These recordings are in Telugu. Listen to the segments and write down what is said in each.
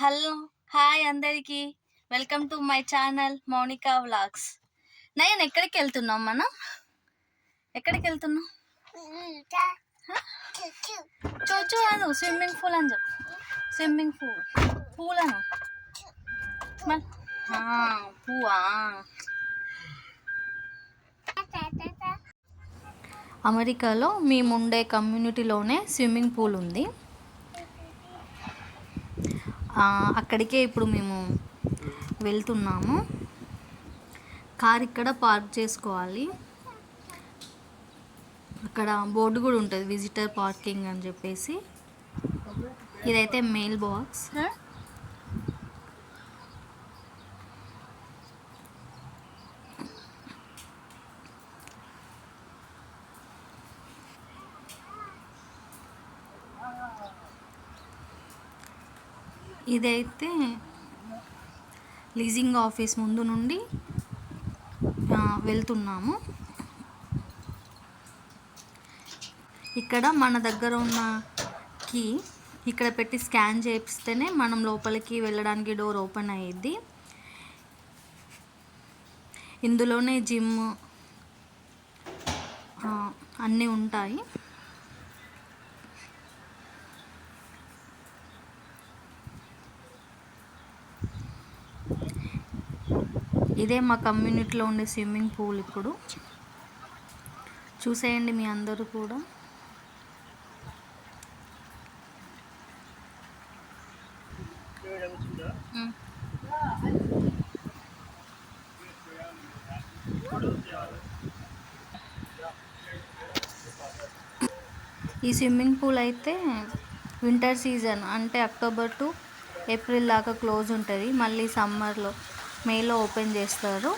హలో, హాయ్ అందరికీ. Welcome to my channel Mounika vlogs. Nayan ఎక్కడికి వెళ్తున్నాం మనం? ఎక్కడికి వెళ్తున్నాం? చోచో అను స్విమ్మింగ్ పూల్ అని చెప్పు. స్విమ్మింగ్ పూల్ పూల్ అను పువ్వా. అమెరికాలో మేముండే కమ్యూనిటీలోనే స్విమ్మింగ్ పూల్ ఉంది. అక్కడికే ఇప్పుడు మేము వెళ్తున్నాము. కార్ ఇక్కడ పార్క్ చేసుకోవాలి. అక్కడ బోర్డు కూడా ఉంటుంది, విజిటర్ పార్కింగ్ అని చెప్పేసి. ఇదైతే మెయిల్ బాక్స్. ఇదైతే లీజింగ్ ఆఫీస్ ముందు నుండి వెళ్తున్నాము. ఇక్కడ మన దగ్గర ఉన్న కీ ఇక్కడ పెట్టి స్కాన్ చేపిస్తేనే మనం లోపలికి వెళ్ళడానికి డోర్ ఓపెన్ అయ్యిద్ది. ఇందులోనే జిమ్ అన్నీ ఉంటాయి. ఇదే మా కమ్యూనిటీలో ఉండే స్విమ్మింగ్ పూల్. ఇప్పుడు చూసేయండి మీ అందరూ కూడా. ఈ స్విమ్మింగ్ పూల్ అయితే వింటర్ సీజన్ అంటే అక్టోబర్ టు ఏప్రిల్ దాకా క్లోజ్ ఉంటుంది. మళ్ళీ సమ్మర్లో మేలో ఓపెన్ చేస్తారు.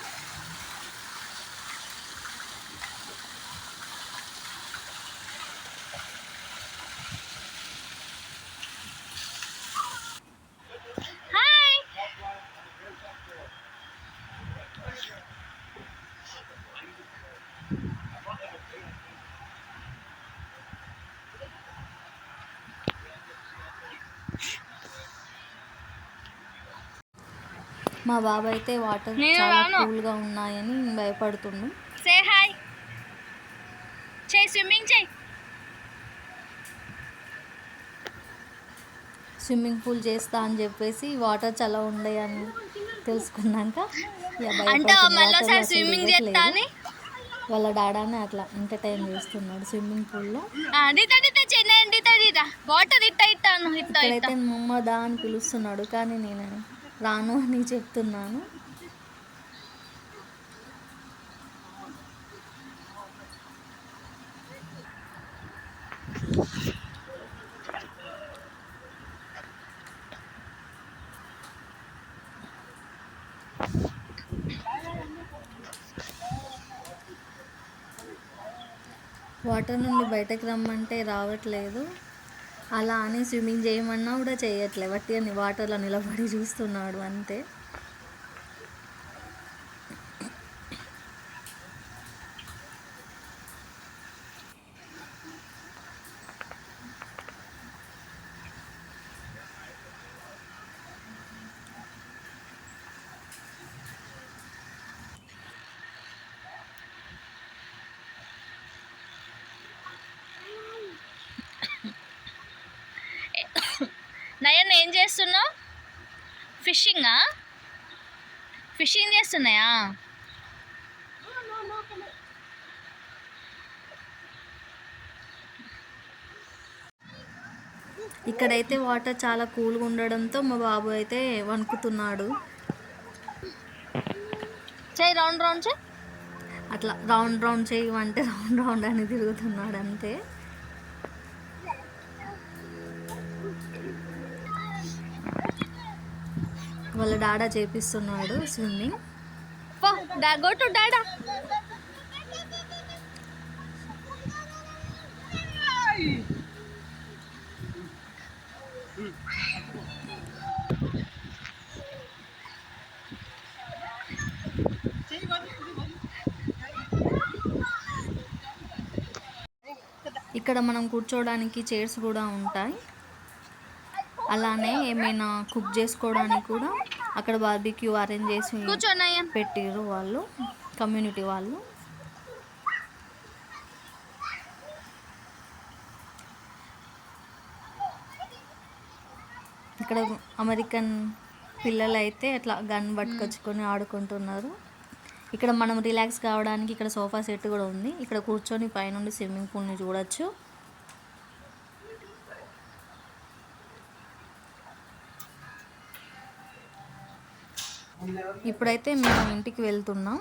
మా బాబు అయితే వాటర్ చాలా కూల్గా ఉన్నాయని భయపడుతుంది. సే హాయ్, స్విమ్మింగ్ చేయి. స్విమ్మింగ్ పూల్ చేస్తా అని చెప్పేసి వాటర్ చాలా ఉన్నాయని తెలుసుకున్నాక వాళ్ళ డాడాని అట్లా ఎంటర్టైన్ చేస్తున్నాడు స్విమ్మింగ్ పూల్లో. ఇక్కడైతే మమ్మదా అని పిలుస్తున్నాడు, కానీ నేను రాను అని చెప్తున్నాను. వాటర్ నుండి బయటకు రమ్మంటే రావట్లేదు. అలా అని స్విమ్మింగ్ చేయమన్నా కూడా చేయట్లేదు. బట్టి అని వాటర్లో నిలబడి చూస్తున్నాడు అంతే. నయన్ ఏం చేస్తున్నావు? ఫిషింగా? ఫిషింగ్ చేస్తున్నాయా? ఇక్కడైతే వాటర్ చాలా కూల్గా ఉండడంతో మా బాబు అయితే వణుకుతున్నాడు. చేయి రౌండ్ రౌండ్ చేయి. అట్లా రౌండ్ రౌండ్ చేయమంటే రౌండ్ రౌండ్ అని తిరుగుతున్నాడు అంతే. వాళ్ళ డాడా చేపిస్తున్నాడు స్విమ్మింగ్. గో టు డాడా. ఇక్కడ మనం కూర్చోవడానికి చైర్స్ కూడా ఉంటాయి. అలానే ఏమైనా కుక్ చేసుకోవడానికి కూడా అక్కడ బార్బిక్యూ అరేంజ్ చేసి పెట్టిర్రు వాళ్ళు, కమ్యూనిటీ వాళ్ళు. ఇక్కడ అమెరికన్ పిల్లలు అయితే అట్లా గన్ పట్టుకొచ్చుకొని ఆడుకుంటున్నారు. ఇక్కడ మనం రిలాక్స్ కావడానికి ఇక్కడ సోఫా సెట్ కూడా ఉంది. ఇక్కడ కూర్చొని పైనుండి స్విమ్మింగ్ పూల్ని చూడొచ్చు. ఇప్పుడైతే మేము ఇంటికి వెళ్తున్నాం.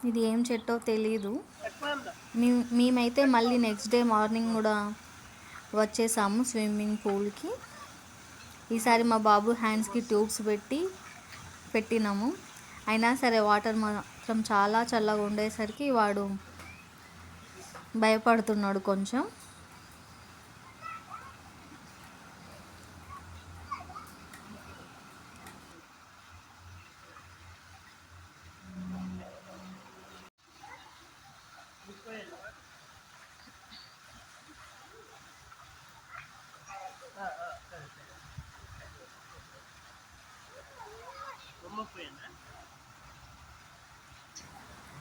ఇది ఏం చెట్టో తెలీదు. మేమైతే మళ్ళీ నెక్స్ట్ డే మార్నింగ్ కూడా వచ్చేసాము స్విమ్మింగ్ పూల్కి. ఈసారి మా బాబు హ్యాండ్స్కి ట్యూబ్స్ పెట్టినాము. అయినా సరే వాటర్ మాత్రం చాలా చల్లగా ఉండేసరికి వాడు భయపడుతున్నాడు కొంచెం.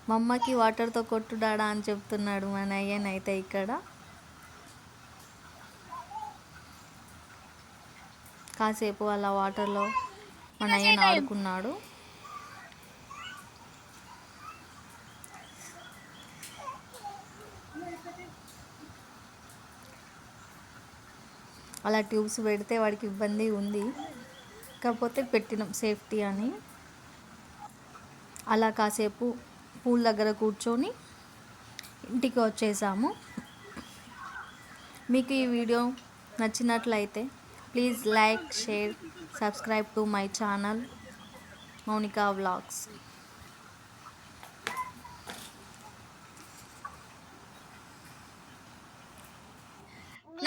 మా అమ్మకి వాటర్తో కొట్టు డాడా అని చెప్తున్నాడు మా నయ్యనైతే. ఇక్కడ కాసేపు అలా వాటర్లో మా నయ్యన్ ఆడుకున్నాడు. అలా ట్యూబ్స్ పెడితే వాడికి ఇబ్బంది ఉంది, కాకపోతే పెట్టినాం సేఫ్టీ అని. అలా కాసేపు పూల్ దగ్గర కూర్చొని ఇంటికి వచ్చేసాము. మీకు ఈ వీడియో నచ్చినట్లయితే please like, share, subscribe to my channel Mounika vlogs.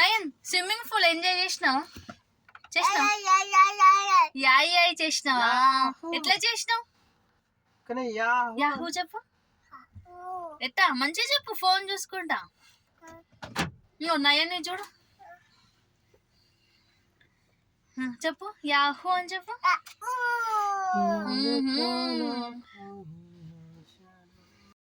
Nayan, swimming pool enjoy చేసినావా? యాయ్ చేసినావా? ఎట్లా చేసినావు? యాహూ చెప్పు. ఎట్టా మంచిగా చెప్పు, ఫోన్ చూసుకుంటా. నయన్ని చూడు, చెప్పు యాహూ అని చెప్పు.